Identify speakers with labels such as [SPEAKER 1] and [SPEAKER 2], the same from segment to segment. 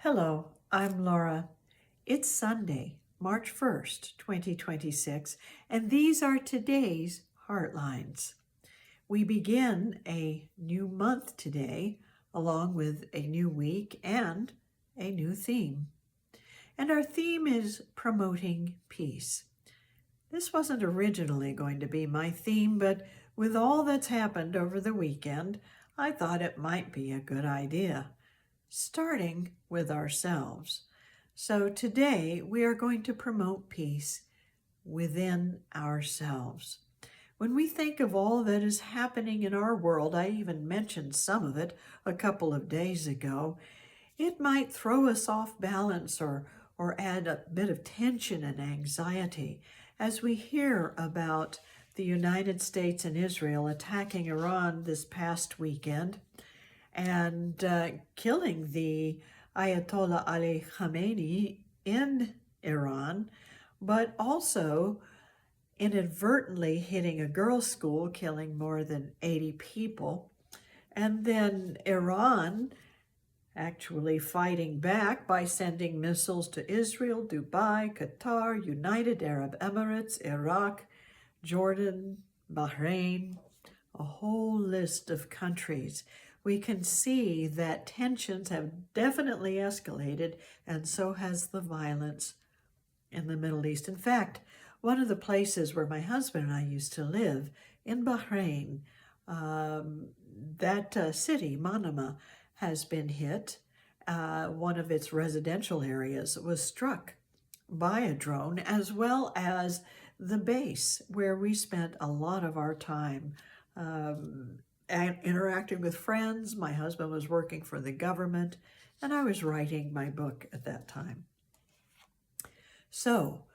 [SPEAKER 1] Hello, I'm Laura. It's Sunday, March 1st, 2026, and these are today's Heartlines. We begin a new month today, along with a new week and a new theme. And our theme is promoting peace. This wasn't originally going to be my theme, but with all that's happened over the weekend, I thought it might be a good idea, starting with ourselves. So today we are going to promote peace within ourselves. When we think of all that is happening in our world, I even mentioned some of it a couple of days ago, it might throw us off balance or add a bit of tension and anxiety as we hear about the United States and Israel attacking Iran this past weekend and killing the Ayatollah Ali Khamenei in Iran, but also inadvertently hitting a girls' school, killing more than 80 people. And then Iran actually fighting back by sending missiles to Israel, Dubai, Qatar, United Arab Emirates, Iraq, Jordan, Bahrain, a whole list of countries. We can see that tensions have definitely escalated, and so has the violence in the Middle East. In fact, one of the places where my husband and I used to live, in Bahrain, that city, Manama, has been hit. One of its residential areas was struck by a drone, as well as the base where we spent a lot of our time and interacting with friends. My husband was working for the government, and I was writing my book at that time. So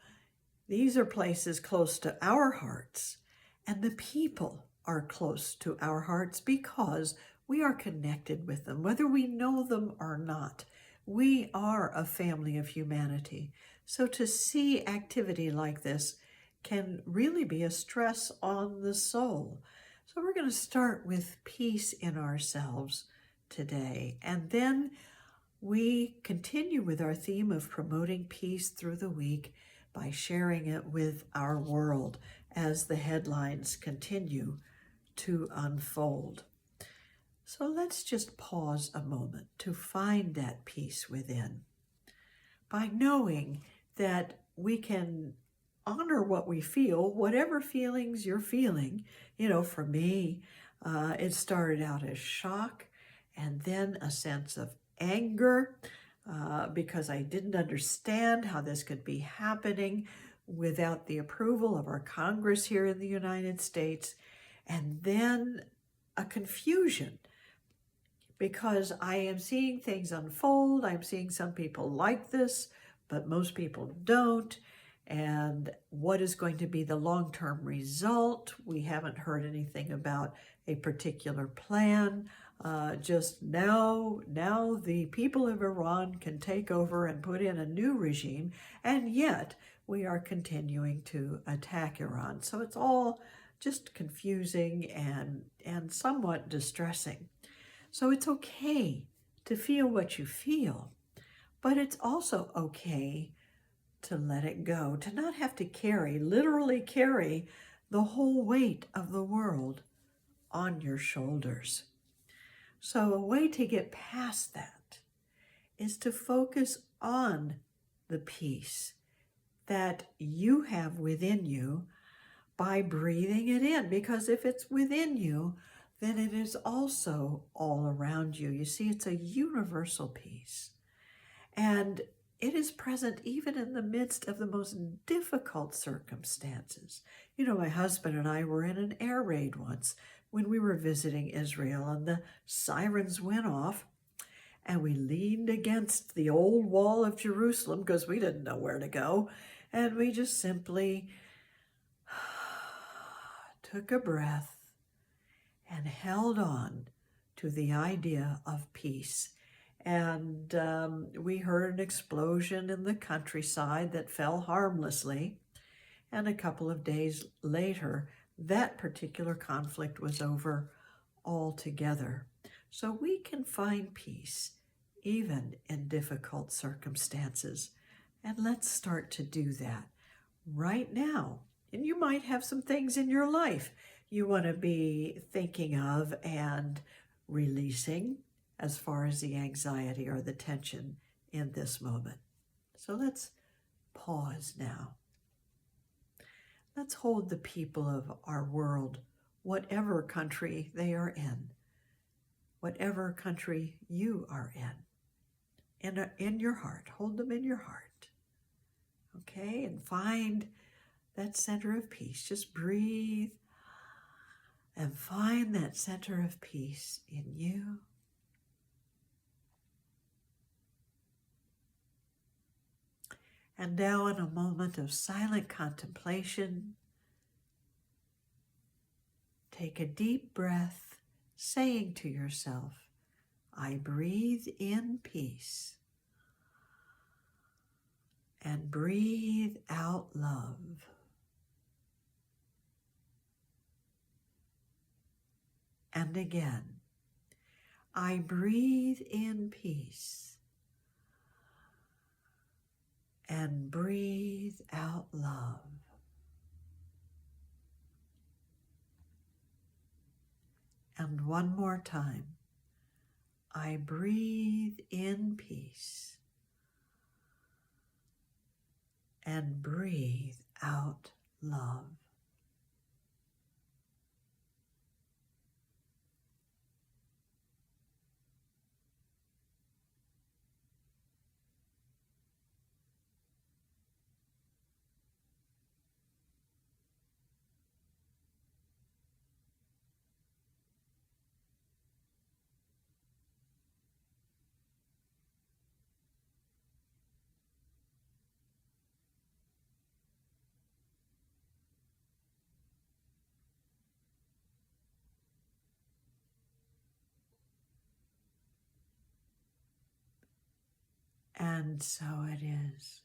[SPEAKER 1] these are places close to our hearts, and the people are close to our hearts because we are connected with them, whether we know them or not. We are a family of humanity. So to see activity like this can really be a stress on the soul. So we're going to start with peace in ourselves today, and then we continue with our theme of promoting peace through the week by sharing it with our world as the headlines continue to unfold. So let's just pause a moment to find that peace within by knowing that we can honor what we feel, whatever feelings you're feeling. For me, it started out as shock and then a sense of anger because I didn't understand how this could be happening without the approval of our Congress here in the United States, and then a confusion because I am seeing things unfold. I'm seeing some people like this, but most people don't. And what is going to be the long-term result? We haven't heard anything about a particular plan. Just now the people of Iran can take over and put in a new regime, and yet we are continuing to attack Iran. So it's all just confusing and somewhat distressing. So it's okay to feel what you feel, but it's also okay to let it go, to not have to literally carry the whole weight of the world on your shoulders. So a way to get past that is to focus on the peace that you have within you by breathing it in, because if it's within you, then it is also all around you. You see, it's a universal peace. And it is present even in the midst of the most difficult circumstances. My husband and I were in an air raid once when we were visiting Israel, and the sirens went off, and we leaned against the old wall of Jerusalem because we didn't know where to go, and we just simply took a breath and held on to the idea of peace. And we heard an explosion in the countryside that fell harmlessly. And a couple of days later, that particular conflict was over altogether. So we can find peace even in difficult circumstances. And let's start to do that right now. And you might have some things in your life you want to be thinking of and releasing as far as the anxiety or the tension in this moment. So let's pause now. Let's hold the people of our world, whatever country they are in, whatever country you are in your heart. Hold them in your heart. Okay, and find that center of peace. Just breathe and find that center of peace in you. And now, in a moment of silent contemplation, take a deep breath, saying to yourself, I breathe in peace, and breathe out love. And again, I breathe in peace and breathe out love. And one more time, I breathe in peace and breathe out love. And so it is.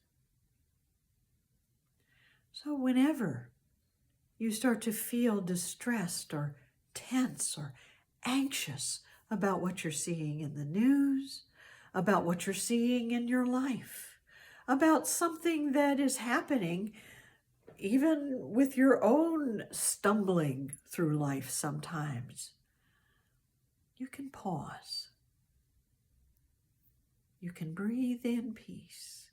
[SPEAKER 1] So whenever you start to feel distressed or tense or anxious about what you're seeing in the news, about what you're seeing in your life, about something that is happening, even with your own stumbling through life sometimes, you can pause. You can breathe in peace.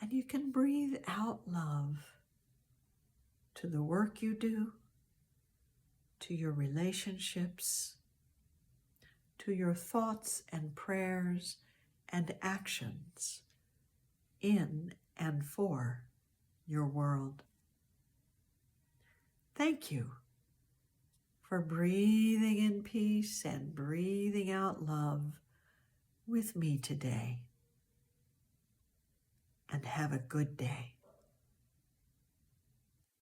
[SPEAKER 1] And you can breathe out love to the work you do, to your relationships, to your thoughts and prayers and actions in and for your world. Thank you for breathing in peace and breathing out love with me today. And have a good day.